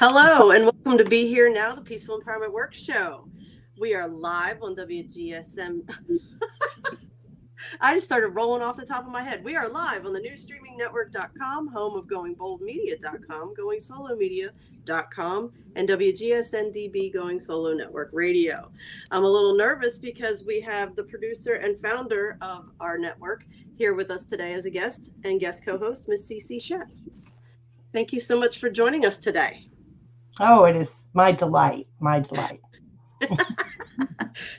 Hello, and welcome to Be Here Now, the Peaceful Empowerment Work Show. We are live on WGSN. I just started rolling off the top of my head. We are live on the newsstreamingnetwork.com, home of goingboldmedia.com, goingsolomedia.com, and WGSN-DB Going Solo Network Radio. I'm a little nervous because we have the producer and founder of our network here with us today as a guest and guest co-host, Miss Cece Shatz. Thank you so much for joining us today. Oh, it is my delight. My delight.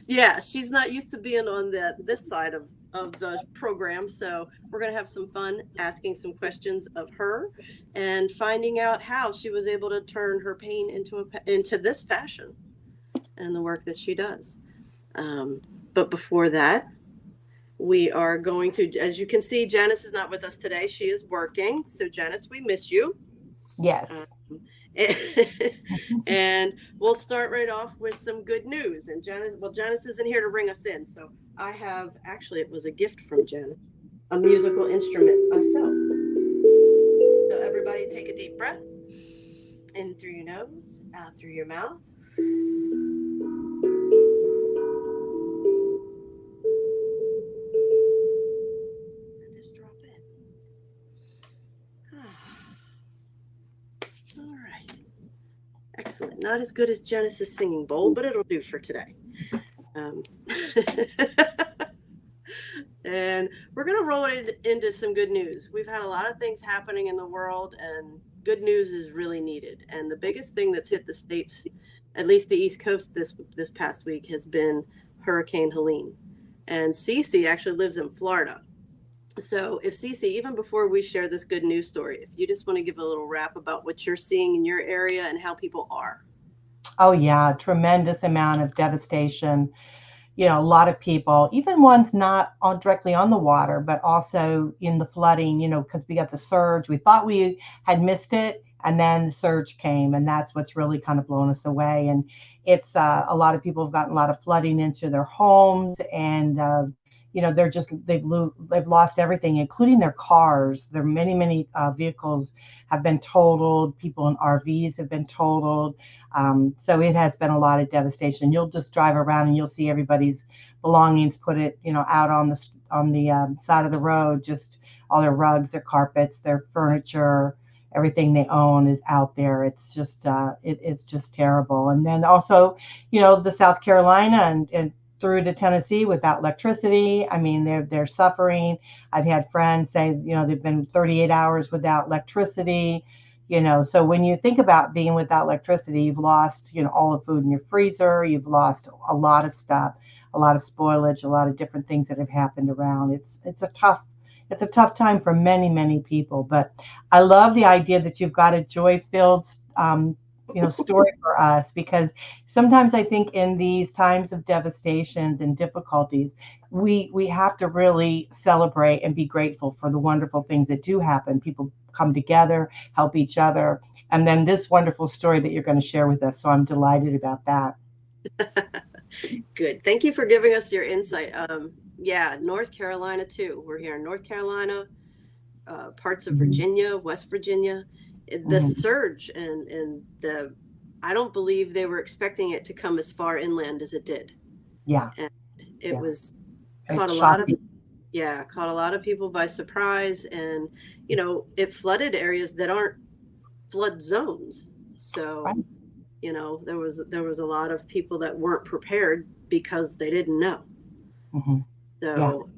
Yeah, she's not used to being on this side of the program, so we're going to have some fun asking some questions of her and finding out how she was able to turn her pain into this passion and the work that she does. But before that, we are going to, as you can see, Janice is not with us today. She is working. So Janice, we miss you. Yes. And we'll start right off with some good news. And Janice isn't here to ring us in. So I have, actually, it was a gift from Janice, a musical instrument myself. So everybody take a deep breath in through your nose, out through your mouth. And just drop it. All right. Excellent. Not as good as Janice's singing bowl, but it'll do for today. And we're going to roll it into some good news. We've had a lot of things happening in the world, and good news is really needed. And the biggest thing that's hit the States, at least the East Coast this past week, has been Hurricane Helene. And Cece actually lives in Florida. So if Cece, even before we share this good news story, if you just want to give a little wrap about what you're seeing in your area and how people are. Oh, yeah. Tremendous amount of devastation. You know, a lot of people, even ones not directly on the water, but also in the flooding, you know, because we got the surge. We thought we had missed it, and then the surge came, and that's what's really kind of blown us away. And it's a lot of people have gotten a lot of flooding into their homes, and you know, they've lost everything, including their cars. There are many vehicles have been totaled. People in RVs have been totaled. So it has been a lot of devastation. You'll just drive around and you'll see everybody's belongings out on the side of the road. Just all their rugs, their carpets, their furniture, everything they own is out there. It's just it's just terrible. And then also, you know, the South Carolina and through to Tennessee without electricity. I mean, they're suffering. I've had friends say, you know, they've been 38 hours without electricity. You know, so when you think about being without electricity, you've lost, you know, all the food in your freezer. You've lost a lot of stuff, a lot of spoilage, a lot of different things that have happened around. It's a tough time for many people. But I love the idea that you've got a joy-filled story for us, because sometimes I think in these times of devastation and difficulties, we have to really celebrate and be grateful for the wonderful things that do happen. People come together, help each other, and then this wonderful story that you're going to share with us. So I'm delighted about that. Good. Thank you for giving us your insight. Yeah, North Carolina too. We're here in North Carolina, parts of Virginia, West Virginia. The surge and I don't believe they were expecting it to come as far inland as it did. Yeah. And it caught a lot of people by surprise, and you know, it flooded areas that aren't flood zones. So, you know, there was a lot of people that weren't prepared because they didn't know. So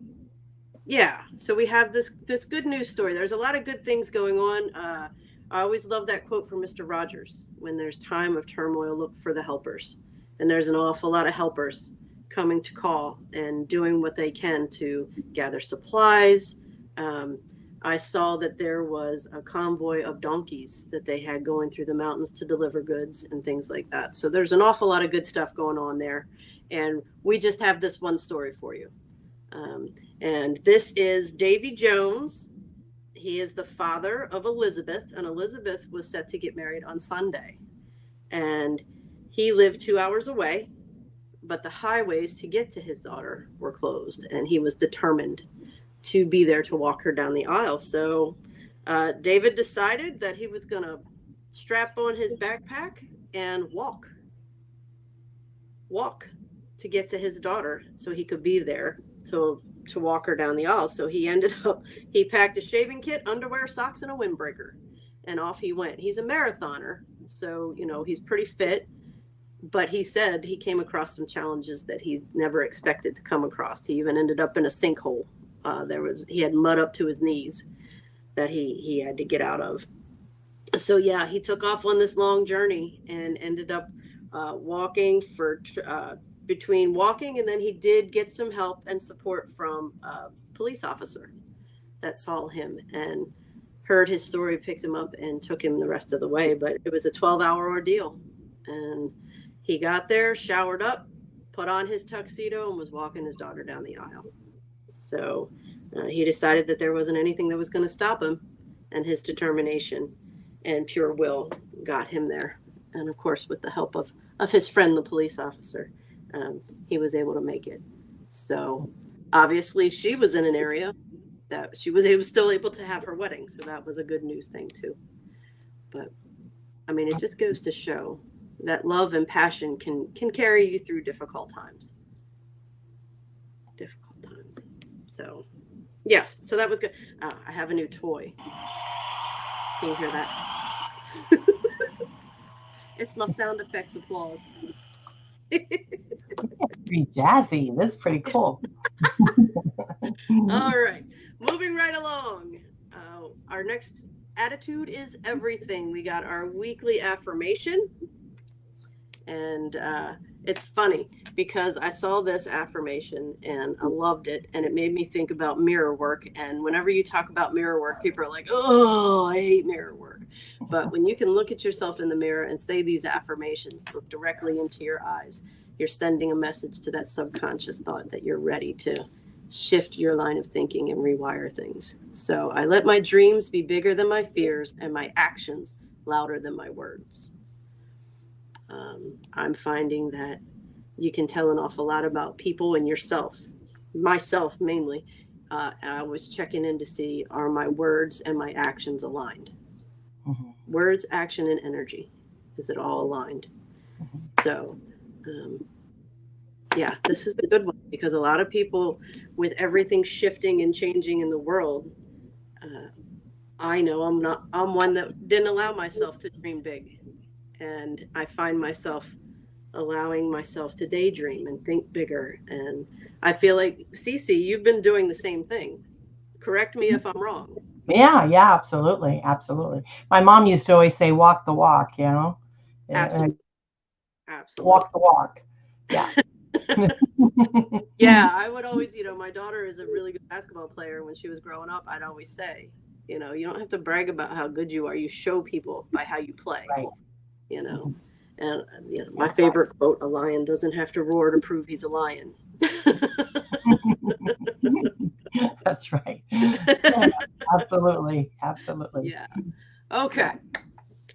so we have this good news story. There's a lot of good things going on. I always love that quote from Mr. Rogers: when there's time of turmoil, look for the helpers. And there's an awful lot of helpers coming to call and doing what they can to gather supplies. I saw that there was a convoy of donkeys that they had going through the mountains to deliver goods and things like that. So there's an awful lot of good stuff going on there. And we just have this one story for you. And this is Davy Jones. He is the father of Elizabeth, and Elizabeth was set to get married on Sunday. And he lived 2 hours away, but the highways to get to his daughter were closed, and he was determined to be there to walk her down the aisle. So David decided that he was going to strap on his backpack and walk to get to his daughter so he could be there to walk her down the aisle. So he packed a shaving kit, underwear, socks, and a windbreaker, and off he went. He's a marathoner, so he's pretty fit, but he said he came across some challenges that he never expected to come across. He even ended up in a sinkhole. He had mud up to his knees that he had to get out of. So yeah, he took off on this long journey and ended up walking between walking, and then he did get some help and support from a police officer that saw him and heard his story, picked him up, and took him the rest of the way. But it was a 12-hour ordeal, and he got there, showered up, put on his tuxedo, and was walking his daughter down the aisle. So he decided that there wasn't anything that was going to stop him, and his determination and pure will got him there. And of course, with the help of his friend, the police officer, he was able to make it. So obviously she was in an area that she was still able to have her wedding. So that was a good news thing too. But I mean, it just goes to show that love and passion can carry you through difficult times. So yes, so that was good. I have a new toy. Can you hear that? It's my sound effects applause. Pretty jazzy. This is pretty cool. All right, moving right along. Our next attitude is everything. We got our weekly affirmation, and it's funny because I saw this affirmation and I loved it, and it made me think about mirror work. And whenever you talk about mirror work, people are like, "Oh, I hate mirror work." But when you can look at yourself in the mirror and say these affirmations, look directly into your eyes, you're sending a message to that subconscious thought that you're ready to shift your line of thinking and rewire things. So I let my dreams be bigger than my fears and my actions louder than my words. I'm finding that you can tell an awful lot about people and yourself, myself mainly. I was checking in to see, are my words and my actions aligned? Mm-hmm. Words, action, and energy. Is it all aligned? Mm-hmm. So, yeah, this is a good one because a lot of people, with everything shifting and changing in the world, I know I'm one that didn't allow myself to dream big. And I find myself allowing myself to daydream and think bigger. And I feel like, Cece, you've been doing the same thing. Correct me if I'm wrong. Yeah, absolutely. Absolutely. My mom used to always say, walk the walk, Absolutely. Walk the walk. Yeah. Yeah, I would always, my daughter is a really good basketball player. When she was growing up, I'd always say, you don't have to brag about how good you are. You show people by how you play, right. And my favorite quote, a lion doesn't have to roar to prove he's a lion. That's right. Yeah, absolutely. Yeah. Okay.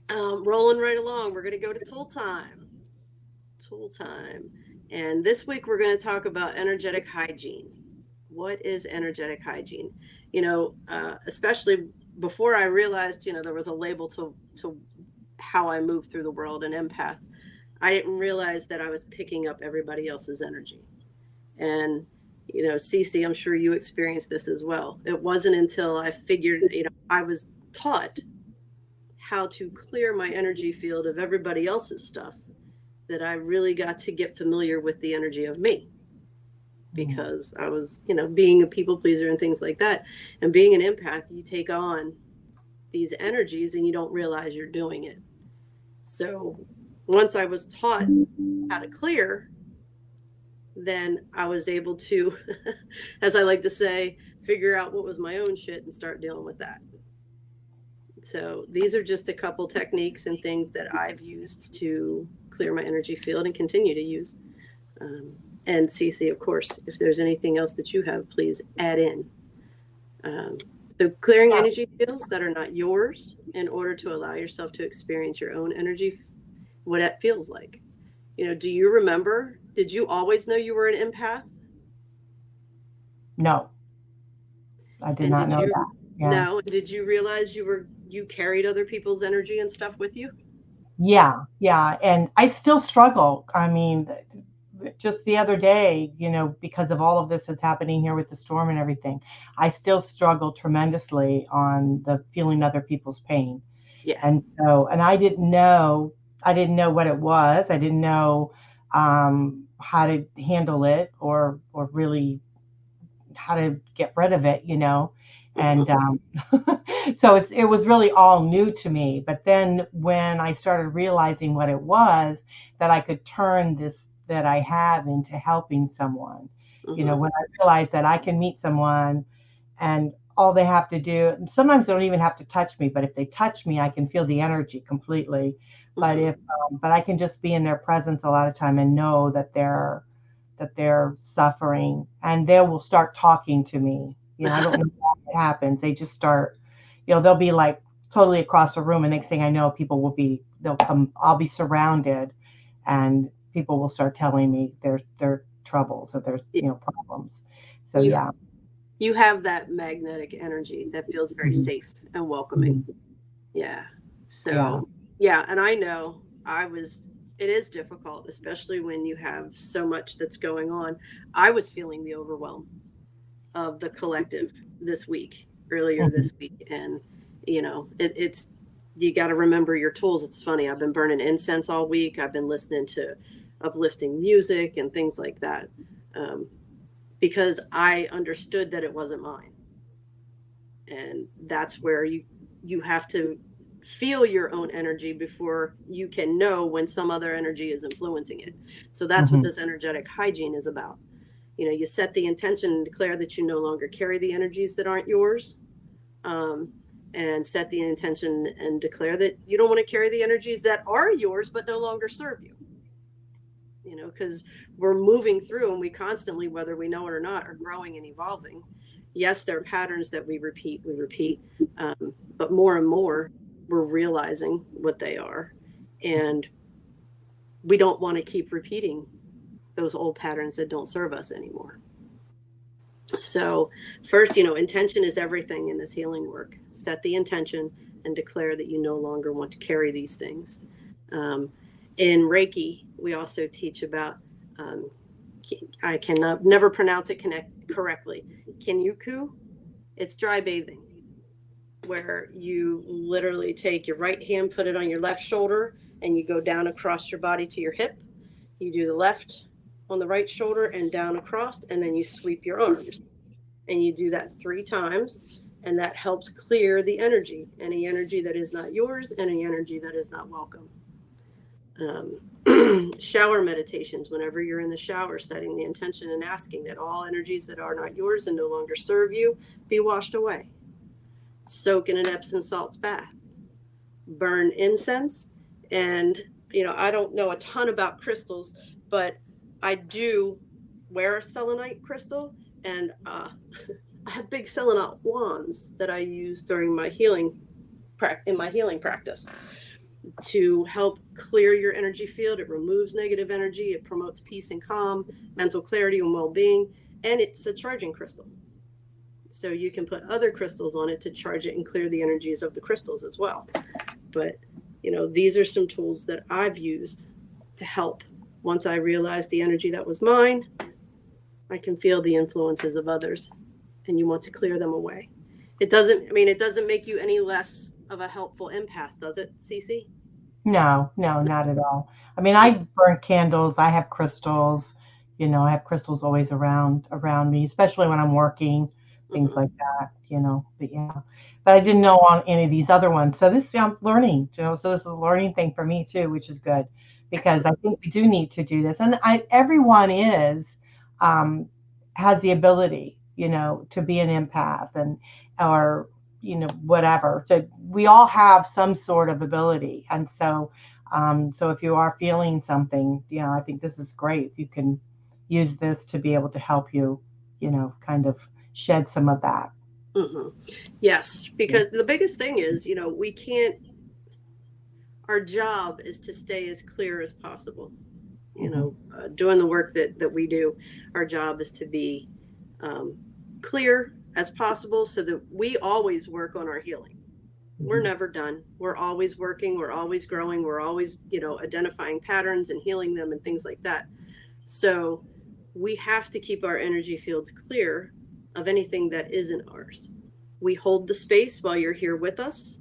Rolling right along. We're going to go to tool time. And this week we're going to talk about energetic hygiene. What is energetic hygiene? Especially before I realized, there was a label to how I move through the world, an empath. I didn't realize that I was picking up everybody else's energy. And, Cece, I'm sure you experienced this as well. It wasn't until I figured, I was taught how to clear my energy field of everybody else's stuff that I really got to get familiar with the energy of me, because I was, being a people pleaser and things like that. And being an empath, you take on these energies and you don't realize you're doing it. So once I was taught how to clear, then I was able to, as I like to say, figure out what was my own shit and start dealing with that. So these are just a couple techniques and things that I've used to clear my energy field and continue to use. And Cece, of course, if there's anything else that you have, please add in. So clearing energy fields that are not yours in order to allow yourself to experience your own energy, what that feels like. Do you remember, did you always know you were an empath? No, I did not know that. Yeah. No, did you realize you were you carried other people's energy and stuff with you? Yeah, yeah. And I still struggle. I mean, just the other day, because of all of this that's happening here with the storm and everything, I still struggle tremendously on the feeling other people's pain. Yeah. And I didn't know what it was. I didn't know how to handle it or really how to get rid of it. And Hmm. so it was really all new to me. But then when I started realizing what it was, that I could turn this that I have into helping someone. Hmm. When I realized that I can meet someone and all they have to do, and sometimes they don't even have to touch me, but if they touch me, I can feel the energy completely. But Hmm. but I can just be in their presence a lot of time and know that they're suffering, and they will start talking to me. I don't know how it happens. They just start, they'll be like totally across the room, and next thing I know, they'll come, I'll be surrounded, and people will start telling me their troubles or their, problems. So You yeah. you have that magnetic energy that feels very Mhm. safe and welcoming. Mhm. Yeah. Yeah. So, yeah, and I know it is difficult, especially when you have so much that's going on. I was feeling the overwhelm of the collective this week, earlier Mhm. this week. And, it's, you got to remember your tools. It's funny. I've been burning incense all week. I've been listening to uplifting music and things like that, um, because I understood that it wasn't mine. And that's where you have to feel your own energy before you can know when some other energy is influencing it. So that's what Mhm. this energetic hygiene is about. You set the intention and declare that you no longer carry the energies that aren't yours, um, and set the intention and declare that you don't want to carry the energies that are yours but no longer serve you. Because we're moving through and we constantly, whether we know it or not, are growing and evolving. Yes, there are patterns that we repeat, but more and more we're realizing what they are. And we don't want to keep repeating those old patterns that don't serve us anymore. So, first, intention is everything in this healing work. Set the intention and declare that you no longer want to carry these things. Um, in Reiki, we also teach about, um, I can never pronounce it correctly. Kinyuku, it's dry bathing, where you literally take your right hand, put it on your left shoulder, and you go down across your body to your hip. You do the left on the right shoulder and down across, and then you sweep your arms. And you do that 3 times, and that helps clear the any energy that is not yours, any energy that is not welcome. Shower meditations, whenever you're in the shower, setting the intention and asking that all energies that are not yours and no longer serve you be washed away. Soak in an Epsom salts bath. Burn incense. And, I don't know a ton about crystals, but I do wear a selenite crystal. And I have big selenite wands that I use during my in my healing practice to help clear your energy field. It removes negative energy. It promotes peace and calm, mental clarity and well-being, and it's a charging crystal. So you can put other crystals on it to charge it and clear the energies of the crystals as well. But these are some tools that I've used to help. Once I realized the energy that was mine, I can feel the influences of others, and you want to clear them away. It doesn't make you any less of a helpful empath, does it, Cece? No, no, not at all. I mean, Yeah. I burn candles. I have crystals. I have crystals always around me, especially when I'm working, things Hmm. like that. But yeah, but I didn't know on any of these other ones. So this, I'm learning. So this is a learning thing for me too, which is good because I Excellent. think we do need to do this, and everyone um, has the ability, to be an empath or whatever. So we all have some sort of ability. And so if you are feeling something, I think this is great. You can use this to be able to help you, kind of shed some of that. Hmm. Yes, because the biggest thing is, we can't, our job is to stay as clear as possible. Hmm. Doing the work that we do, our job is to be, um, clear as possible so that we always work on our healing. We're never done. We're always working. We're always growing. We're always, identifying patterns and healing them and things like that. So we have to keep our energy fields clear of anything that isn't ours. We hold the space while you're here with us.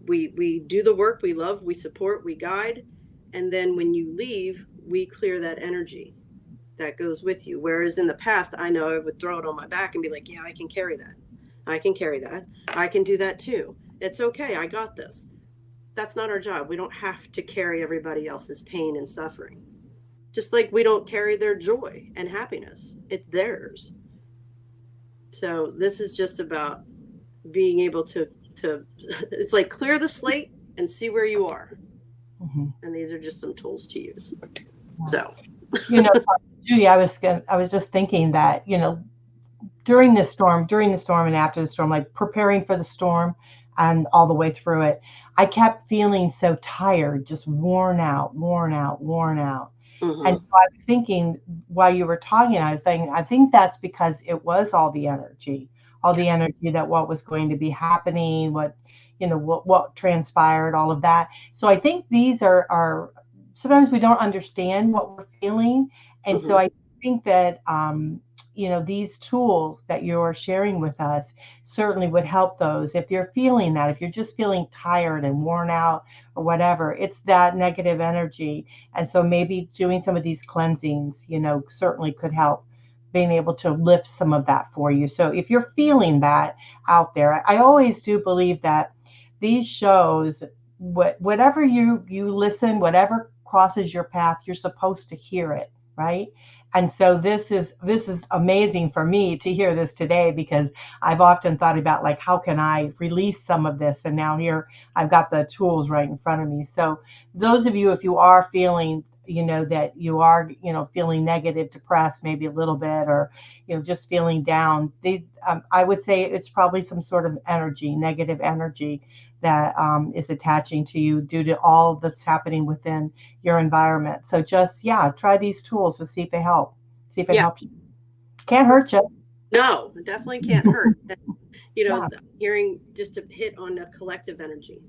We do the work we love, we support, we guide. And then when you leave, we clear that energy that goes with you. Whereas in the past, I know I would throw it on my back and be like, yeah, I can carry that. I can carry that. I can do that too. It's okay. I got this. That's not our job. We don't have to carry everybody else's pain and suffering. Just like we don't carry their joy and happiness. It's theirs. So this is just about being able to it's like clear the slate and see where you are. Mm-hmm. And these are just some tools to use. So, Judy, I was just thinking that, during the storm and after the storm, like preparing for the storm and all the way through it, I kept feeling so tired, just worn out. Mm-hmm. And so I was thinking while you were talking, I was thinking, I think that's because it was all the energy, the energy that what was going to be happening, what transpired, all of that. So I think these are sometimes we don't understand what we're feeling. And so I think that, these tools that you're sharing with us certainly would help those. If you're feeling that, if you're just feeling tired and worn out or whatever, it's that negative energy. And so maybe doing some of these cleansings, certainly could help being able to lift some of that for you. So if you're feeling that out there, I always do believe that these shows, whatever you listen, whatever crosses your path, you're supposed to hear it, right? And so this is amazing for me to hear this today, because I've often thought about, like, how can I release some of this? And now here I've got the tools right in front of me. So those of you, if you are feeling, that you are, feeling negative, depressed, maybe a little bit, or, just feeling down, I would say it's probably some sort of energy, negative energy that is attaching to you due to all that's happening within your environment. So just, try these tools to see if they help. See if it helps you. Can't hurt you. No, it definitely can't hurt. Hearing just to hit on the collective energy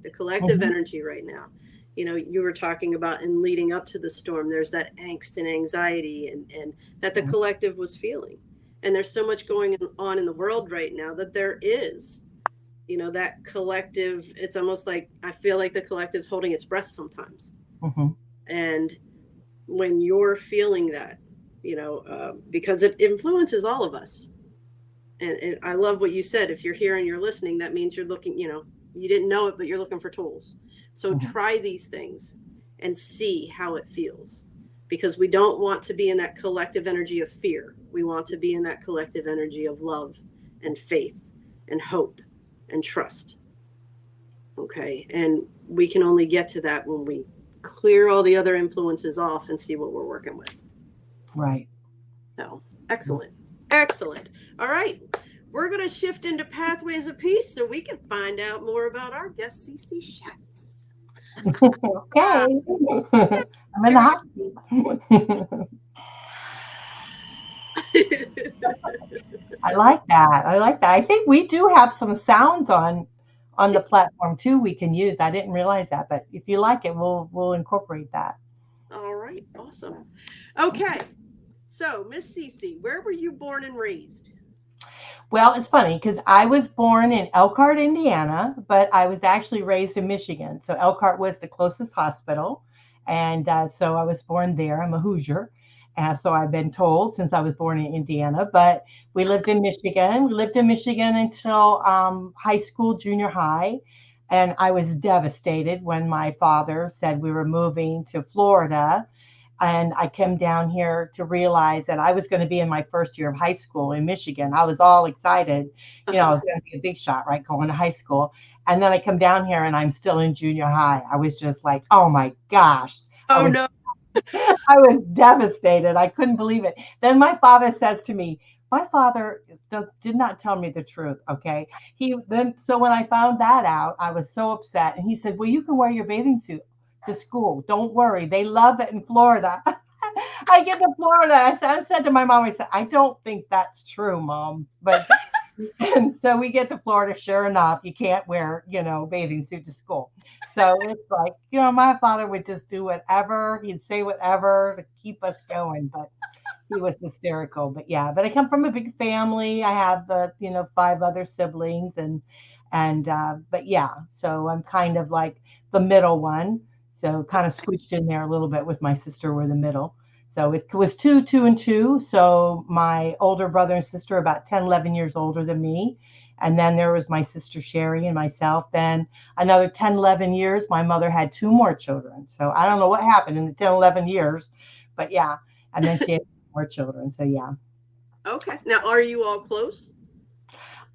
energy right now. You were talking about in leading up to the storm, there's that angst and anxiety and that the collective was feeling. And there's so much going on in the world right now that there is, that collective. It's almost like I feel like the collective's holding its breath sometimes. And when you're feeling that, because it influences all of us. And I love what you said. If you're here and you're listening, that means you're looking, you didn't know it, but you're looking for tools. So try these things and see how it feels, because we don't want to be in that collective energy of fear. We want to be in that collective energy of love and faith and hope and trust. Okay. And we can only get to that when we clear all the other influences off and see what we're working with. Right. So excellent. Excellent. All right. We're going to shift into Pathways of Peace so we can find out more about our guest, Cece Shatz. Okay. I'm in the hot seat. I like that. I think we do have some sounds on the platform too we can use. I didn't realize that, but if you like it, we'll incorporate that. All right. Awesome. Okay. So, Miss Cece, where were you born and raised? Well, it's funny because I was born in Elkhart, Indiana, but I was actually raised in Michigan. So Elkhart was the closest hospital. And so I was born there. I'm a Hoosier. So I've been told since I was born in Indiana, but we lived in Michigan. We lived in Michigan until high school, junior high. And I was devastated when my father said we were moving to Florida. And I came down here to realize that I was going to be in my first year of high school in Michigan. I was all excited. I was going to be a big shot, right, going to high school. And then I come down here and I'm still in junior high. I was just like, oh, my gosh. Oh, no. I was devastated. I couldn't believe it. Then my father says to me, my father did not tell me the truth, okay? So when I found that out, I was so upset. And he said, well, you can wear your bathing suit to school. Don't worry. They love it in Florida. I get to Florida. I said to my mom, I said, I don't think that's true, Mom. But And so we get to Florida, sure enough, you can't wear, bathing suit to school. So it's like, my father would just do whatever, he'd say whatever to keep us going, but he was hysterical. But yeah, but I come from a big family. I have five other siblings, but yeah, so I'm kind of like the middle one. So kind of squished in there a little bit with my sister. We're the middle. So it was two, and two. So my older brother and sister are about 10, 11 years older than me. And then there was my sister Sherry and myself. Then another 10, 11 years, my mother had two more children. So I don't know what happened in the 10, 11 years, but yeah. And then she had more children. So yeah. Okay. Now, are you all close?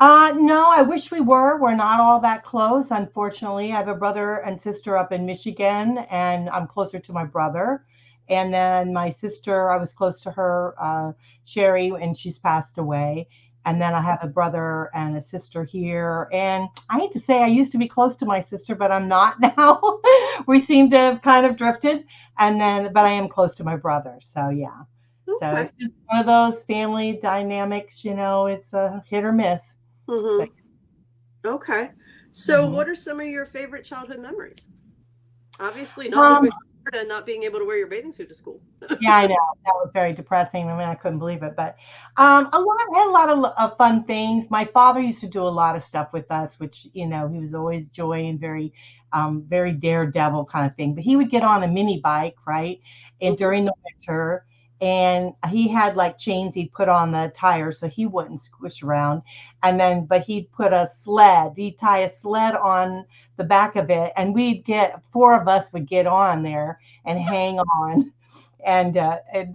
No, I wish we were. We're not all that close, unfortunately. I have a brother and sister up in Michigan, and I'm closer to my brother. And then my sister, I was close to her, Sherry, and she's passed away. And then I have a brother and a sister here. And I hate to say I used to be close to my sister, but I'm not now. We seem to have kind of drifted. But I am close to my brother. So yeah. So Okay. it's just one of those family dynamics, it's a hit or miss. But, Okay. So what are some of your favorite childhood memories? Obviously not moving forward and not being able to wear your bathing suit to school. yeah, I know. That was very depressing. I mean, I couldn't believe it. But I had a lot of fun things. My father used to do a lot of stuff with us, which, he was always joy and very daredevil kind of thing. But he would get on a mini bike, right? And during the winter, and he had like chains he'd put on the tires so he wouldn't squish around. But he'd tie a sled on the back of it, and four of us would get on there and hang on. And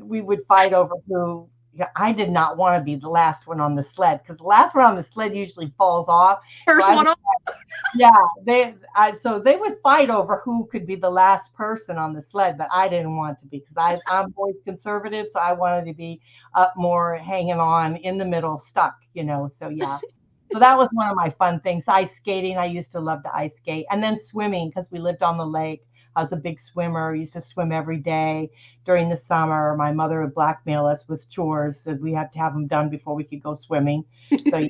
we would fight over who. I did not want to be the last one on the sled because the last one on the sled usually falls off. First one off. Yeah, so they would fight over who could be the last person on the sled, but I didn't want to be because I'm always conservative, so I wanted to be up more, hanging on in the middle, stuck. So yeah. So that was one of my fun things. Ice skating. I used to love to ice skate, and then swimming because we lived on the lake. I was a big swimmer. I used to swim every day during the summer. My mother would blackmail us with chores that we had to have them done before we could go swimming. So I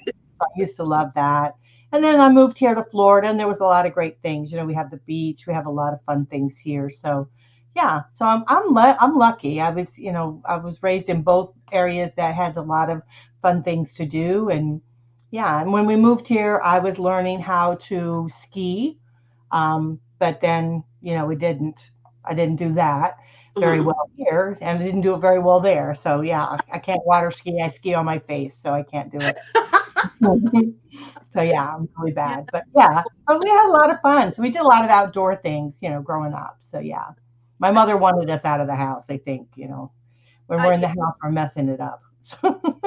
used to love that. And then I moved here to Florida, and there was a lot of great things. We have the beach. We have a lot of fun things here. So, yeah. So I'm lucky. I was raised in both areas that has a lot of fun things to do. And yeah. And when we moved here, I was learning how to ski. But then, I didn't do that very well here, and I didn't do it very well there. So yeah, I can't water ski. I ski on my face, so I can't do it. So yeah, I'm really bad. But yeah, but we had a lot of fun. So we did a lot of outdoor things, growing up. So yeah, my mother wanted us out of the house. I think, when we're in the house, we're messing it up.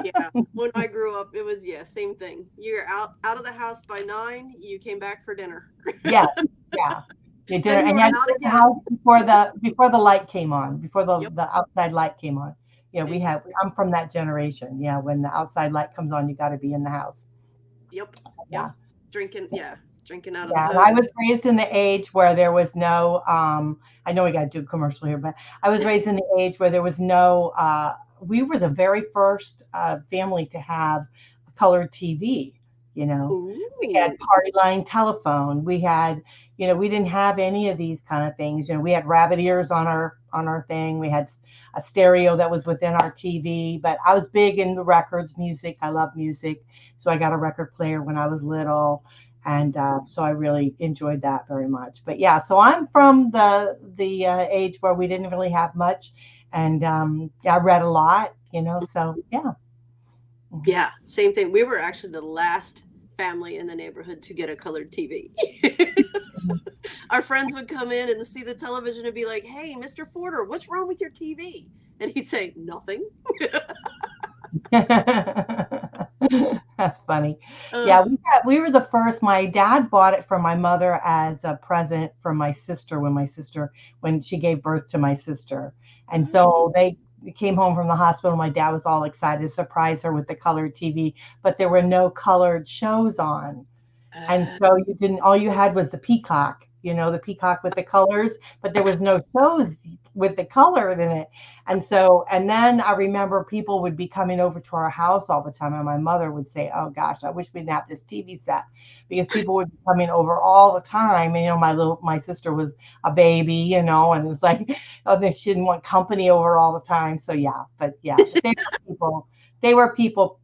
Yeah, when I grew up, it was same thing. You're out of the house by 9. You came back for dinner. Yeah. You did, and you had to leave the house before the light came on, before the outside light came on. Yeah, I'm from that generation. Yeah, when the outside light comes on, you got to be in the house. Yep. Yeah. Drinking out of the hose. I was raised in the age where there was no. I know we got to do a commercial here, but I was raised in the age where there was no. We were the very first family to have a colored TV. We had party line telephone. We had, we didn't have any of these kind of things. We had rabbit ears on our thing. We had a stereo that was within our TV. But I was big into records, music. I love music, so I got a record player when I was little, and so I really enjoyed that very much. But yeah, so I'm from the age where we didn't really have much, and I read a lot. So yeah. Yeah, same thing. We were actually the last family in the neighborhood to get a colored TV. Our friends would come in and see the television and be like, "Hey, Mr. Forder, what's wrong with your TV?" And he'd say, "Nothing." That's funny. Yeah, we were the first. My dad bought it for my mother as a present for my sister when she gave birth to my sister. And so they came home from the hospital. My dad was all excited to surprise her with the colored TV, but there were no colored shows on. And so all you had was the peacock, the peacock with the colors, but there was no shows with the color in it. And so, and then I remember people would be coming over to our house all the time. And my mother would say, oh gosh, I wish we didn't have this TV set, because people would be coming over all the time. And, my sister was a baby, and it was like, oh, she didn't want company over all the time. So but they were people,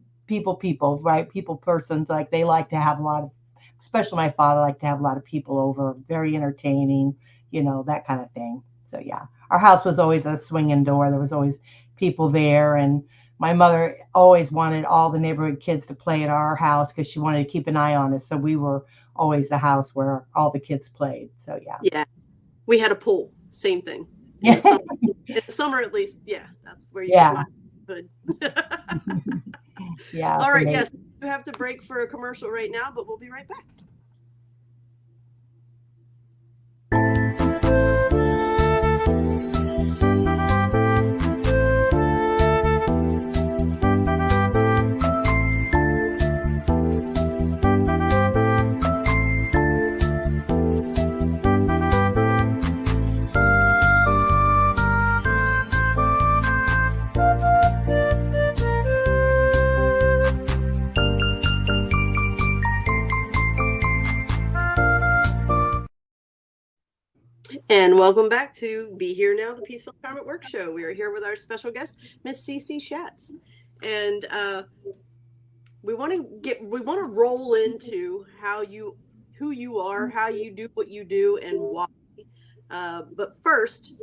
right? People persons, like they like to have a lot of, especially my father liked to have a lot of people over, very entertaining, that kind of thing. So our house was always a swinging door. There was always people there. And my mother always wanted all the neighborhood kids to play at our house because she wanted to keep an eye on us. So we were always the house where all the kids played. So Yeah. We had a pool. Same thing. In the summer at least. Yeah. That's where you could. Yeah. All right. Yes. We have to break for a commercial right now, but we'll be right back. And welcome back to Be Here Now, the Peaceful Empowerment Work Show. We are here with our special guest, Miss Cece Shatz. And we want to roll into who you are, how you do what you do, and why. But first,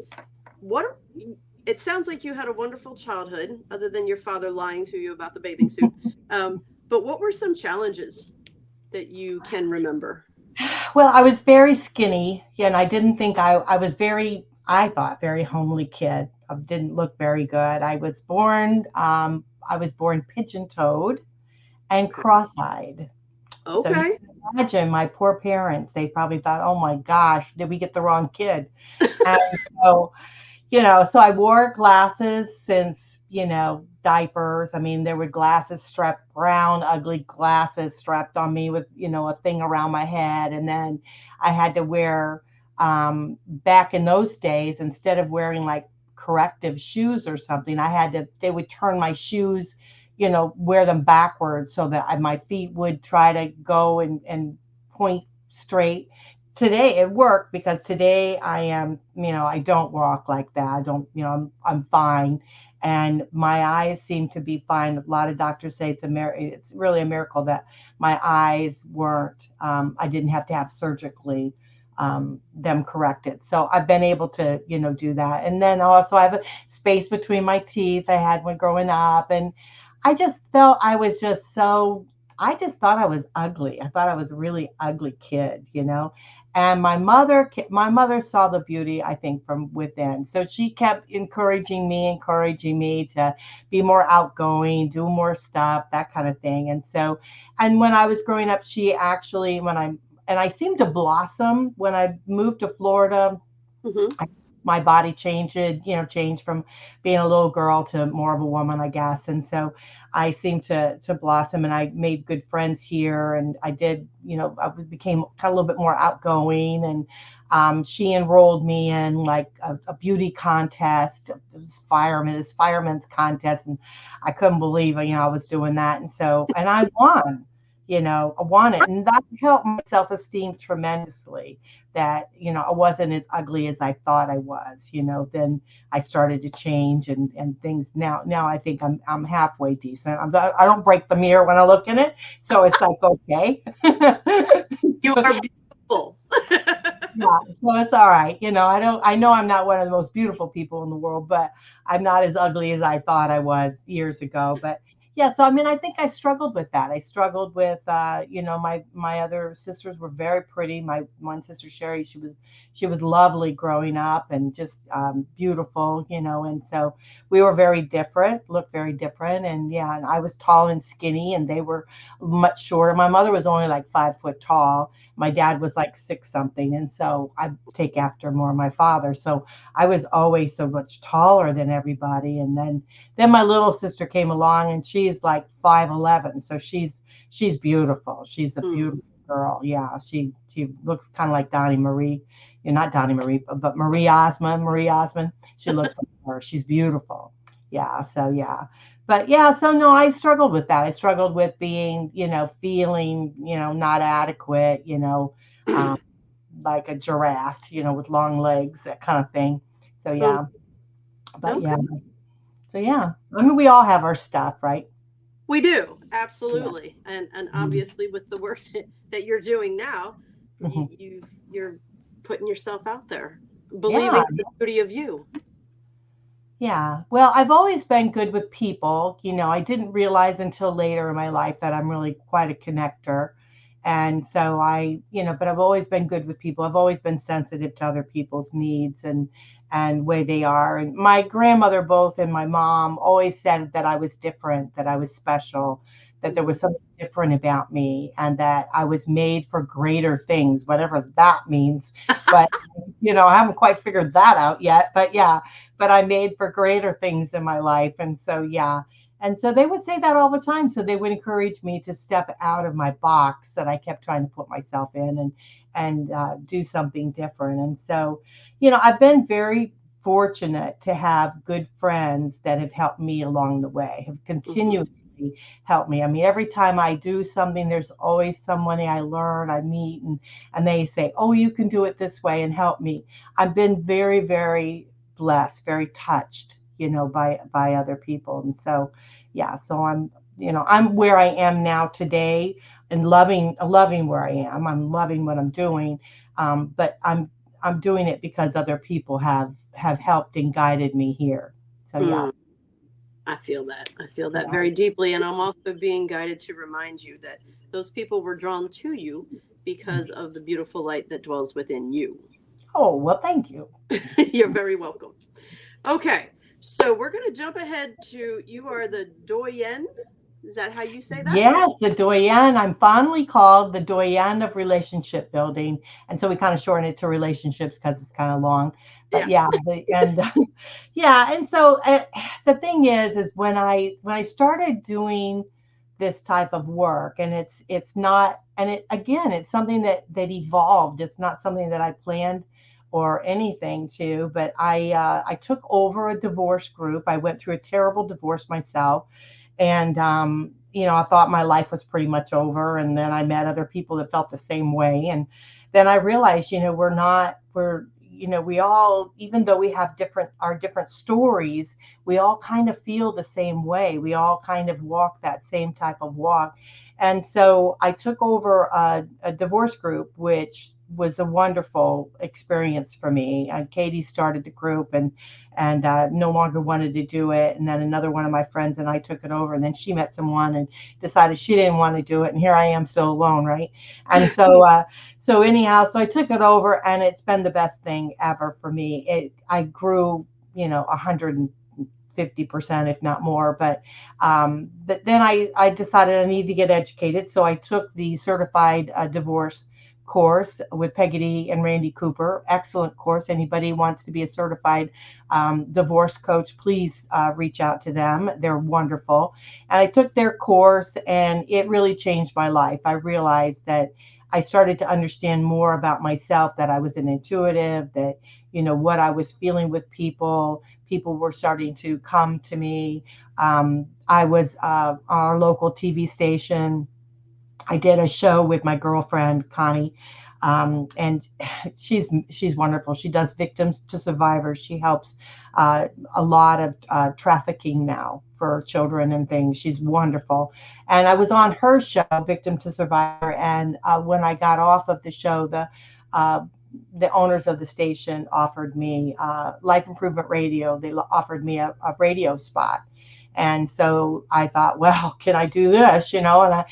it sounds like you had a wonderful childhood, other than your father lying to you about the bathing suit. But what were some challenges that you can remember? Well, I was very skinny, and I didn't think I was very homely kid. I didn't look very good. I was born pigeon-toed and cross-eyed. Okay. So you can imagine my poor parents, they probably thought, oh my gosh, did we get the wrong kid? And so, so I wore glasses since, diapers. I mean, there were brown, ugly glasses strapped on me with, a thing around my head. And then I had to wear, back in those days, instead of wearing like corrective shoes or something, they would turn my shoes, wear them backwards so that my feet would try to go and point straight. Today it worked, because today I am, I don't walk like that. I don't, I'm fine. And my eyes seem to be fine. A lot of doctors say it's really a miracle that my eyes weren't, I didn't have to have surgically them corrected. So I've been able to, do that. And then also I have a space between my teeth I had when growing up. And I just felt I just thought I was ugly. I thought I was a really ugly kid, And my mother saw the beauty, I think, from within. So she kept encouraging me to be more outgoing, do more stuff, that kind of thing. And when I was growing up, she actually, I seemed to blossom when I moved to Florida. Mm-hmm. My body changed from being a little girl to more of a woman, I guess. And so I seemed to blossom, and I made good friends here. And I did, I became kind of a little bit more outgoing. And she enrolled me in like a beauty contest, this fireman's contest. And I couldn't believe, I was doing that. And I won. I won it. And that helped my self-esteem tremendously, that, I wasn't as ugly as I thought I was. Then I started to change and things. Now I think I'm halfway decent. I don't break the mirror when I look in it. So it's like, okay. You are beautiful. Yeah, so it's all right. I know I'm not one of the most beautiful people in the world, but I'm not as ugly as I thought I was years ago. But yeah, so I think I struggled with that. I struggled with, my other sisters were very pretty. My one sister, Sherry, she was lovely growing up, and just beautiful, and so we were very different, looked very different. And and I was tall and skinny, and they were much shorter. My mother was only like 5 foot tall. My dad was like 6 something. And so I take after more of my father. So I was always so much taller than everybody. And then my little sister came along, and she's like 5'11". So she's beautiful. She's a beautiful girl. Yeah. She looks kind of like Donnie Marie, You're not Donnie Marie, but Marie Osmond. She looks like her. She's beautiful. Yeah. So yeah. But yeah, so no, I struggled with that. I struggled with being, feeling, not adequate, um, like a giraffe, with long legs, that kind of thing. So Oh, yeah, but okay. yeah, so yeah. I mean, we all have our stuff, right? We do, Yeah. absolutely. And Mhm. obviously with the work that you're doing now, Mhm. you're putting yourself out there, Yeah. believing the beauty of you. Yeah. Well, I've always been good with people. I didn't realize until later in my life that I'm really quite a connector. And so but I've always been good with people. I've always been sensitive to other people's needs and way they are. And my grandmother both and my mom always said that I was different, that I was special, that there was Mhm. something different about me and that I was made for greater things, whatever that means. But I haven't quite figured that out yet. But yeah, but I made for greater things in my life. And so, yeah. And so they would say that all the time. So they would encourage me to step out of my box that I kept trying to put myself in and do something different. And so, I've been very fortunate to have good friends that have helped me along the way, have Mhm. continuously helped me. I mean, every time I do something, there's always someone I learn, I meet, and they say, "Oh, you can do it this way," and help me. I've been very, very blessed, very touched, by other people. And so, yeah, so I'm where I am now today and loving where I am. I'm loving what I'm doing. But I'm doing it because other people have helped and guided me here. So yeah. Mm, I feel that. I feel that Yeah. very deeply. And I'm also being guided to remind you that those people were drawn to you because of the beautiful light that dwells within you. Oh, well, thank you. You're very welcome. Okay. So we're going to jump ahead to you are the Doyenne. Is that how you say that? Yes, the Doyenne. I'm fondly called the Doyenne of relationship building, and so we kind of shorten it to relationships because it's kind of long. But Yeah. yeah, yeah, and so the thing is when I started doing this type of work, and it's not, and it again, it's something that evolved. It's not something that I planned or anything to, but I took over a divorce group. I went through a terrible divorce myself and I thought my life was pretty much over, and then I met other people that felt the same way, and then I realized we all, even though we have different stories, we all kind of feel the same way. We all kind of walk that same type of walk. And so I took over a divorce group, which was a wonderful experience for me. And Katie started the group, and no longer wanted to do it. And then another one of my friends and I took it over. And then she met someone and decided she didn't want to do it. And here I am still alone, right? And so anyhow, so I took it over, and it's been the best thing ever for me. I grew, 150%, if not more. But then I decided I need to get educated. So I took the certified divorce course with Peggy and Randy Cooper. Excellent course. Anybody wants to be a certified divorce coach, please reach out to them. They're wonderful. And I took their course, and it really changed my life. I realized that I started to understand more about myself, that I was an intuitive, that, what I was feeling with people were starting to come to me. I was on our local TV station. I did a show with my girlfriend Connie, and she's wonderful. She does victims to survivors. She helps uh, a lot of trafficking now for children and things. She's wonderful. And I was on her show, Victim to Survivor, and when I got off of the show, uh, the owners of the station offered me Life Improvement Radio. They offered me a radio spot. And so I thought, well, can I do this? And I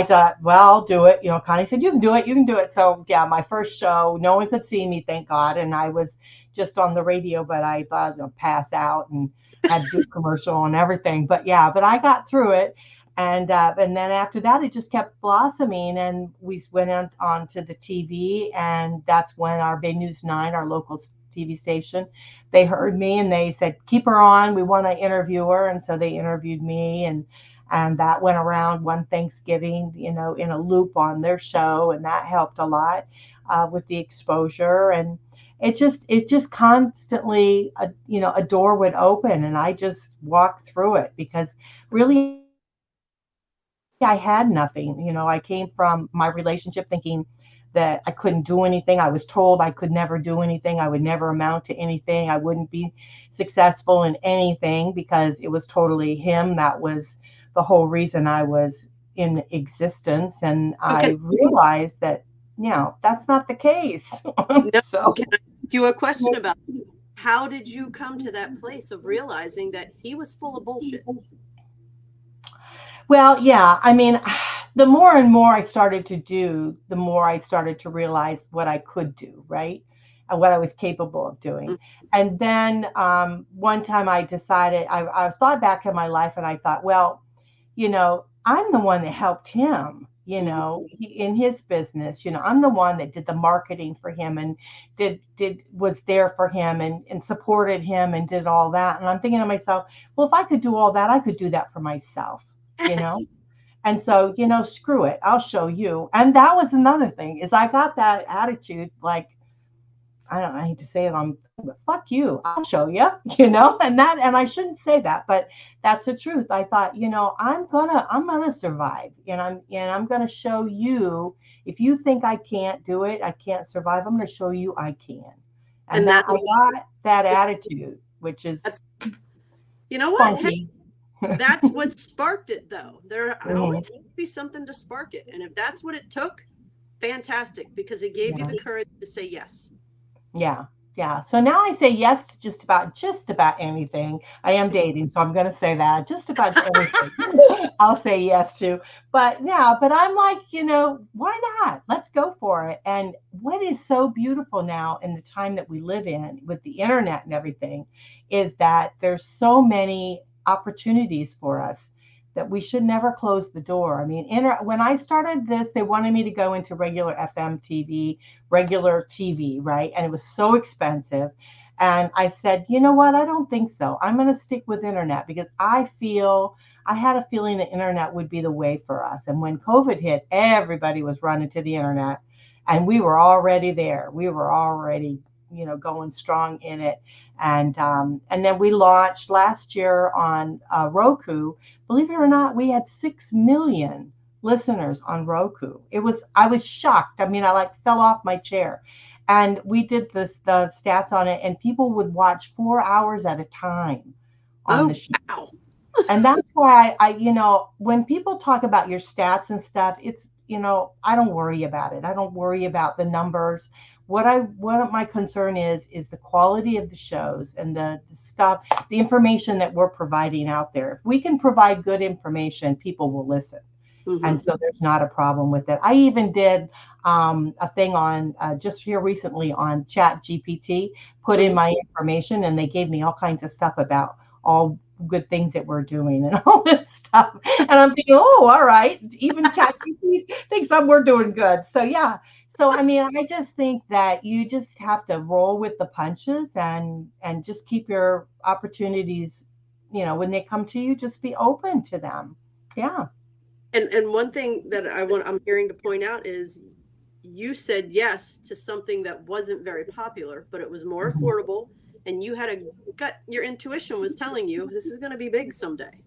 thought, well, I'll do it. Connie said, you can do it. You can do it. So yeah, my first show, no one could see me, thank God. And I was just on the radio, but I thought I was going to pass out and had to do a commercial and everything. But yeah, but I got through it. And then after that, it just kept blossoming, and we went on to the TV, and that's when our Bay News 9, our local TV station, they heard me and they said, keep her on. We want to interview her. And so they interviewed me, and that went around one Thanksgiving, in a loop on their show. And that helped a lot with the exposure. it just constantly, a door would open and I just walked through it because really I had nothing. I came from my relationship thinking that I couldn't do anything. I was told I could never do anything. I would never amount to anything. I wouldn't be successful in anything because it was totally him. That was the whole reason I was in existence. And I realized that, that's not the case. So, can I ask you a question about that? How did you come to that place of realizing that he was full of bullshit? Well, yeah, I mean, the more and more I started to do, the more I started to realize what I could do, right? And what I was capable of doing. And then one time I decided, I thought back in my life and I thought, well, I'm the one that helped him, in his business. I'm the one that did the marketing for him and was there for him and supported him and did all that. And I'm thinking to myself, well, if I could do all that, I could do that for myself. And so, screw it, I'll show you. And that was another thing is I got that attitude, like, I hate to say it but fuck you, I'll show you, and I shouldn't say that, but that's the truth. I thought, I'm gonna survive and I'm gonna show you. If you think I can't do it, I can't survive, I'm gonna show you I can. And that I got that attitude, which is what? Funky. That's what sparked it, though. There always has to be something to spark it. And if that's what it took, fantastic, because it gave you the courage to say yes. Yeah. Yeah. So now I say yes to just about anything. I am dating, so I'm going to say that just about anything I'll say yes to. But I'm like, why not? Let's go for it. And what is so beautiful now in the time that we live in with the internet and everything is that there's so many opportunities for us that we should never close the door. I mean, when I started this, they wanted me to go into regular FM TV, regular TV, right? And it was so expensive. And I said, you know what? I don't think so. I'm going to stick with internet because I had a feeling the internet would be the way for us. And when COVID hit, everybody was running to the internet and we were already there. We were already going strong in it. And then we launched last year on Roku. Believe it or not, we had 6 million listeners on Roku. I was shocked. I mean, I fell off my chair. And we did the stats on it and people would watch 4 hours at a time on the show. Wow. And that's why when people talk about your stats and stuff, it's, I don't worry about it. I don't worry about the numbers. What my concern is the quality of the shows and the stuff, the information that we're providing out there. If we can provide good information, people will listen. Mm-hmm. And so there's not a problem with it. I even did a thing on just here recently on Chat GPT, put in my information and they gave me all kinds of stuff about all good things that we're doing and all this stuff. And I'm thinking, oh, all right. Even Chat GPT thinks we're doing good. So yeah. So, I mean, I just think that you just have to roll with the punches and just keep your opportunities, when they come to you, just be open to them. Yeah. And one thing that I'm hearing to point out is you said yes to something that wasn't very popular, but it was more affordable. And you had a gut, your intuition was telling you this is going to be big someday.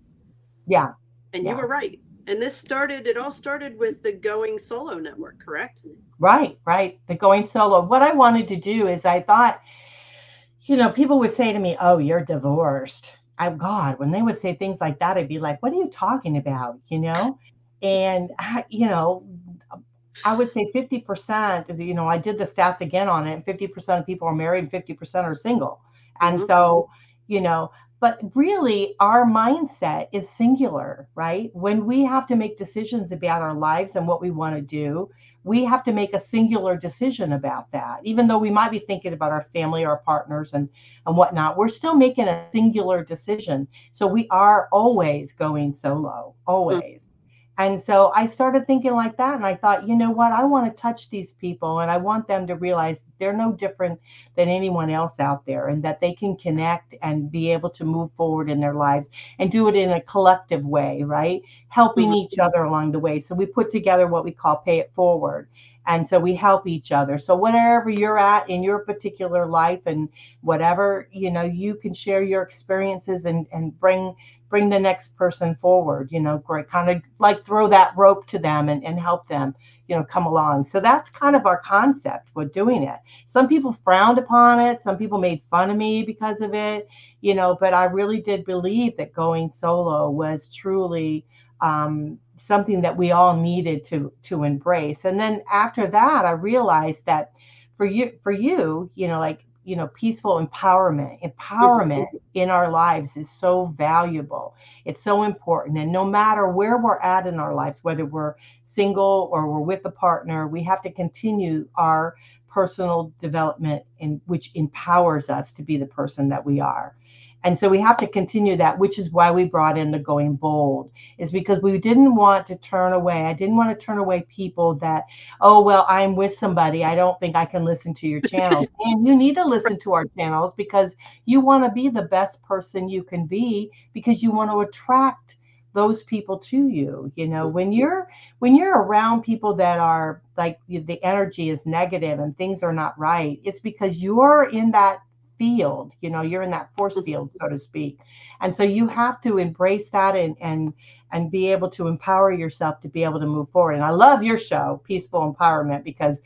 Yeah. And you were right. And it all started with the Going Solo Network, correct? Right. The Going Solo. What I wanted to do is I thought, people would say to me, oh, you're divorced. God, when they would say things like that, I'd be like, what are you talking about? And, I would say 50%, I did the stats again on it. 50% of people are married and 50% are single. And so, but really our mindset is singular, right? When we have to make decisions about our lives and what we want to do, we have to make a singular decision about that. Even though we might be thinking about our family, our partners and whatnot, we're still making a singular decision. So we are always going solo, always. And so I started thinking like that. And I thought, you know what? I want to touch these people and I want them to realize they're no different than anyone else out there and that they can connect and be able to move forward in their lives and do it in a collective way, right? Helping Mhm. each other along the way. So we put together what we call Pay It Forward. And so we help each other. So whatever you're at in your particular life and whatever, you can share your experiences and bring the next person forward, great, kind of like throw that rope to them and help them, come along. So that's kind of our concept with doing it. Some people frowned upon it. Some people made fun of me because of it, but I really did believe that going solo was truly something that we all needed to embrace. And then after that, I realized that for you, like, peaceful empowerment Mhm. in our lives is so valuable. It's so important. And no matter where we're at in our lives, whether we're single or we're with a partner, we have to continue our personal development in which empowers us to be the person that we are. And so we have to continue that, which is why we brought in the going bold, is because we didn't want to turn away. I didn't want to turn away people that, oh, well, I'm with somebody, I don't think I can listen to your channels. And you need to listen to our channels because you want to be the best person you can be, because you want to attract those people to you. When you're around people that are like, the energy is negative and things are not right, it's because you're in that field, you're in that force field, so to speak. And so you have to embrace that and be able to empower yourself to be able to move forward. And I love your show, Peaceful Empowerment, because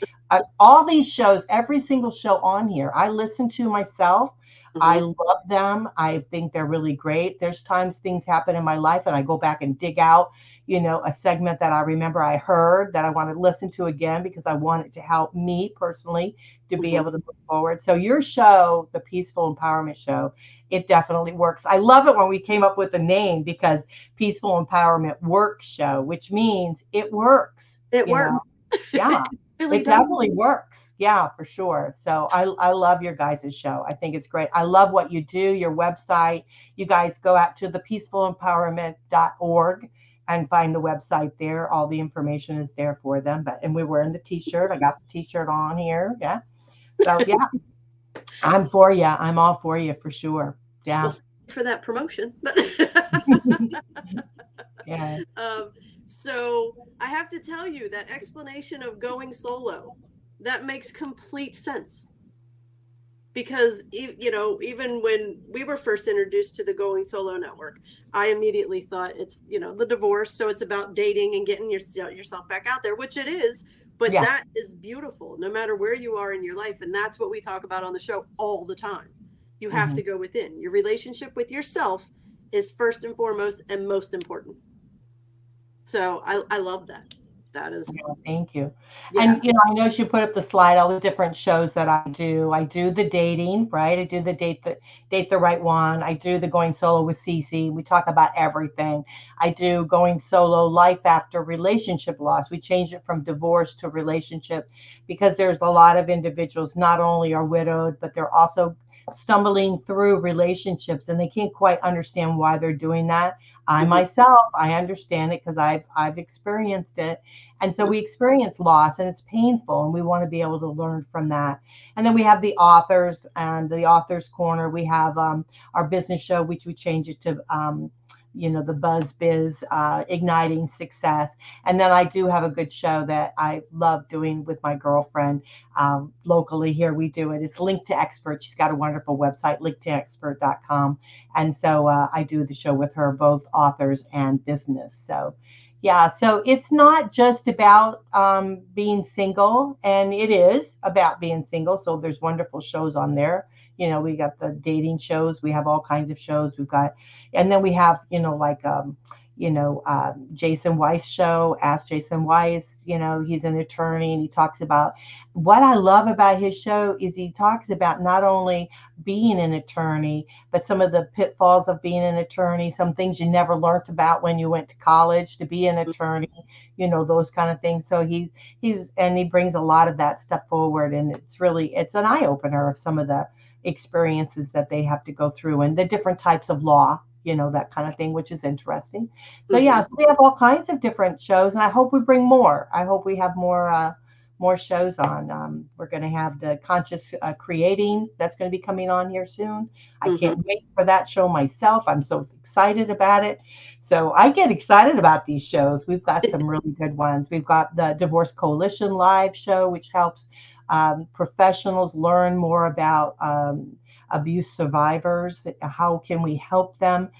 all these shows, every single show on here, I listen to myself. I Mhm. love them. I think they're really great. There's times things happen in my life and I go back and dig out, a segment that I remember I heard that I want to listen to again because I want it to help me personally to be Mhm. able to move forward. So your show, the Peaceful Empowerment Show, it definitely works. I love it when we came up with the name, because Peaceful Empowerment Work Show, which means it works, It worked. Yeah, It really it does. definitely works. Yeah, for sure. So I love your guys' show. I think it's great. I love what you do, your website. You guys go out to the peacefulempowerment.org and find the website there. All the information is there for them. And we're wearing the t-shirt. I got the t-shirt on here. Yeah. So yeah, I'm for you. I'm all for you for sure. Well, Yeah. thank you for that promotion. But Yeah. um, so I have to tell you that explanation of going solo, that makes complete sense. Because even when we were first introduced to the Going Solo Network, I immediately thought it's the divorce, so it's about dating and getting yourself back out there, which it is. But Yeah. that is beautiful, no matter where you are in your life, and that's what we talk about on the show all the time. You have Hmm. to go within. Your relationship with yourself is first and foremost and most important. So I love that. That is, Yeah, thank you. yeah. And I know she put up the slide, all the different shows that I do. I do the dating, right? I do the date the right one. I do the going solo with Cece. We talk about everything. I do going solo life after relationship loss. We change it from divorce to relationship because there's a lot of individuals not only are widowed, but they're also stumbling through relationships and they can't quite understand why they're doing that. I Hmm. myself, I understand it because I've experienced it. And so we experience loss and it's painful and we want to be able to learn from that. And then we have the authors and the authors corner. We have our business show, which we change it to, the Buzz Biz, Igniting Success. And then I do have a good show that I love doing with my girlfriend locally here. We do it. It's Linked to Expert. She's got a wonderful website, linktoexpert.com. And so I do the show with her, both authors and business. So yeah, so it's not just about being single, and it is about being single. So there's wonderful shows on there. We got the dating shows. We have all kinds of shows. We've got, and then we have, like, Jason Weiss show. Ask Jason Weiss. He's an attorney, and he talks about what I love about his show is he talks about not only being an attorney, but some of the pitfalls of being an attorney, some things you never learned about when you went to college to be an attorney, those kind of things. So he brings a lot of that stuff forward, and it's an eye opener of some of the experiences that they have to go through and the different types of law, that kind of thing, which is interesting. So yeah, so we have all kinds of different shows, and I hope we bring more. I hope we have more shows on. We're going to have the conscious creating that's going to be coming on here soon. I can't wait for that show myself. I'm so excited about it. So I get excited about these shows. We've got some really good ones. We've got the Divorce Coalition live show, which helps professionals learn more about abuse survivors. How can we help them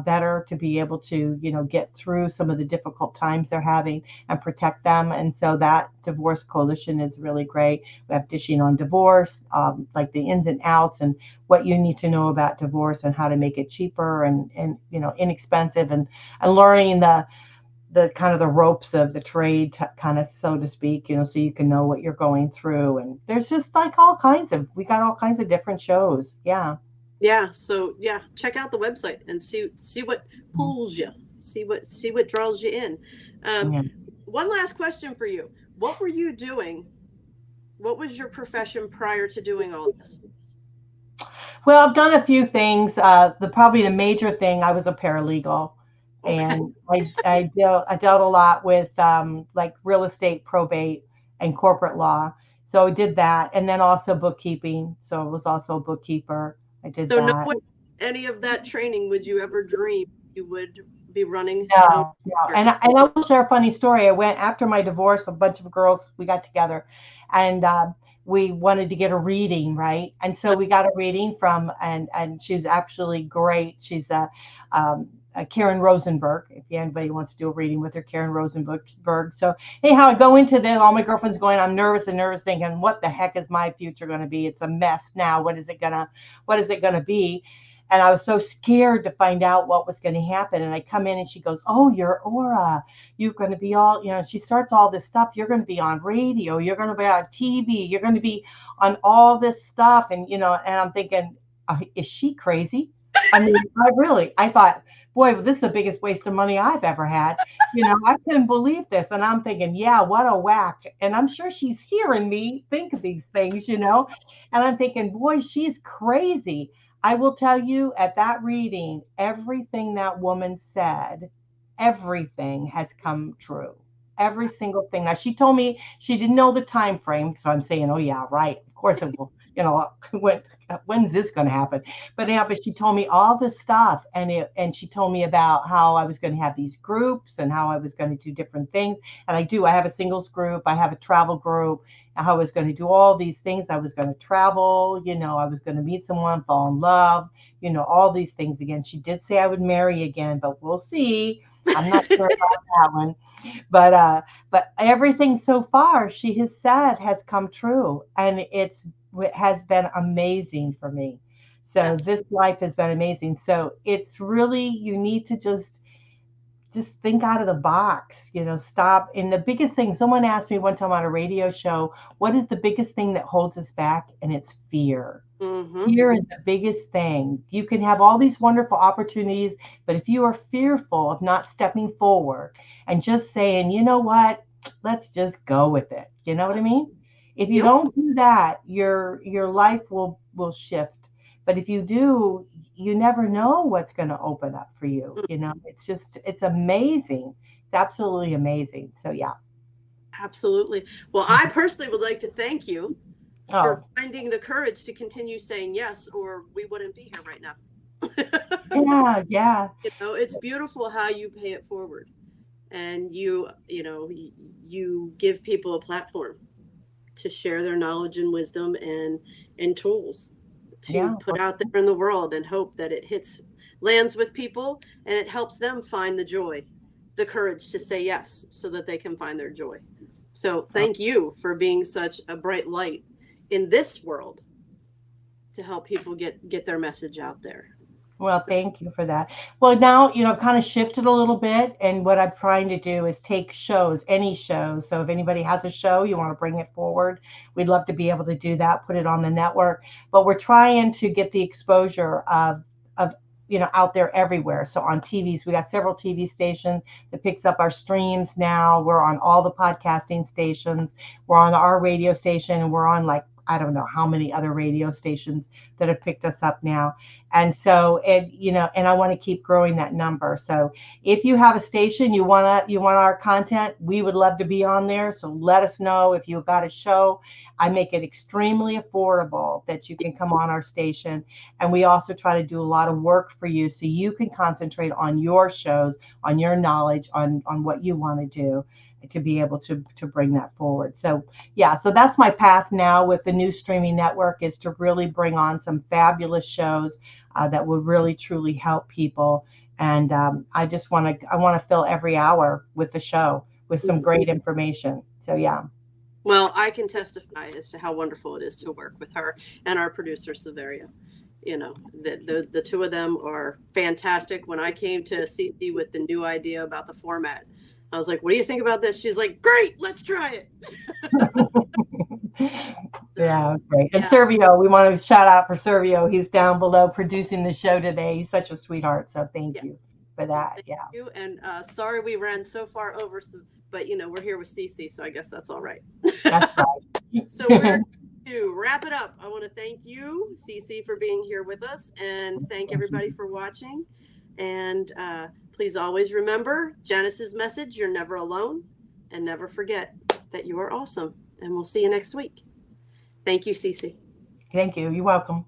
better to be able to, get through some of the difficult times they're having and protect them. And so that Divorce Coalition is really great. We have Dishing on Divorce, like the ins and outs and what you need to know about divorce and how to make it cheaper and inexpensive, and learning the kind of the ropes of the trade, kind of, so to speak, so you can know what you're going through. And there's just like we got all kinds of different shows. Yeah. Yeah. So yeah, check out the website and see what pulls you, see what draws you in. One last question for you. What were you doing? What was your profession prior to doing all this? Well, I've done a few things. Probably the major thing, I was a paralegal. Okay. And I dealt a lot with like real estate, probate, and corporate law. So I did that, and then also bookkeeping. So I was also a bookkeeper. I did that. So no, any of that training would you ever dream you would be running? No. And I will share a funny story. I went after my divorce. A bunch of girls, we got together, and we wanted to get a reading, right? And so we got a reading from, and she's actually great. She's Karen Rosenberg. If anybody wants to do a reading with her, Karen Rosenberg. So anyhow, I go into this, all my girlfriends going, I'm nervous, thinking, what the heck is my future going to be? It's a mess now. What is it gonna be? And I was so scared to find out what was going to happen. And I come in and she goes, oh, your aura, you're going to be all, she starts all this stuff. You're going to be on radio. You're going to be on TV. You're going to be on all this stuff. And, and I'm thinking, is she crazy? I mean, I thought, boy, this is the biggest waste of money I've ever had. I couldn't believe this. And I'm thinking, yeah, what a whack. And I'm sure she's hearing me think of these things, and I'm thinking, boy, she's crazy. I will tell you, at that reading, everything that woman said, everything has come true. Every single thing. Now, she told me she didn't know the time frame. So I'm saying, oh, yeah, right. Of course it will. When's this going to happen? But she told me all this stuff, and she told me about how I was going to have these groups and how I was going to do different things. And I have a singles group. I have a travel group. How I was going to do all these things. I was going to travel. I was going to meet someone, fall in love. All these things again. She did say I would marry again, but we'll see. I'm not sure about that one. But everything so far she has said has come true, and it has been amazing for me. So this life has been amazing. So it's really, you need to just think out of the box, stop. And the biggest thing, someone asked me one time on a radio show, what is the biggest thing that holds us back? And it's fear. Fear is the biggest thing. You can have all these wonderful opportunities, but if you are fearful of not stepping forward and just saying, you know what, let's just go with it. You know what I mean? If you don't do that, your life will shift. But if you do, you never know what's going to open up for you. It's amazing. It's absolutely amazing. So, yeah. Absolutely. Well, I personally would like to thank you for finding the courage to continue saying yes, or we wouldn't be here right now. Yeah. It's beautiful how you pay it forward, and you give people a platform to share their knowledge and wisdom and tools to put out there in the world, and hope that it lands with people, and it helps them find the joy, the courage to say yes, so that they can find their joy. So thank you for being such a bright light in this world to help people get their message out there. Well, thank you for that. Well, now, kind of shifted a little bit. And what I'm trying to do is take any shows. So if anybody has a show, you want to bring it forward, we'd love to be able to do that, put it on the network. But we're trying to get the exposure of out there everywhere. So on TVs, we got several TV stations that picks up our streams now. We're on all the podcasting stations. We're on our radio station, and we're on like I don't know how many other radio stations that have picked us up now. And so, and and I want to keep growing that number. So if you have a station, you want our content, we would love to be on there. So let us know if you've got a show. I make it extremely affordable that you can come on our station. And we also try to do a lot of work for you so you can concentrate on your shows, on your knowledge, on what you want to do to be able to bring that forward. So yeah, so that's my path now with the new streaming network, is to really bring on some fabulous shows that will really truly help people. And I want to fill every hour with the show with some great information. So yeah. Well, I can testify as to how wonderful it is to work with her and our producer, Severia. The two of them are fantastic. When I came to Cece with the new idea about the format, I was like, what do you think about this? She's like, great, let's try it. Yeah, great. And Servio, we want to shout out for Servio. He's down below producing the show today. He's such a sweetheart. So thank you for that. Thank you. And sorry we ran so far over, but we're here with Cece, so I guess that's all right. That's right. So we're to wrap it up. I want to thank you, Cece, for being here with us, and thank everybody for watching. And please always remember Janice's message: you're never alone, and never forget that you are awesome. And we'll see you next week. Thank you, Cece. Thank you. You're welcome.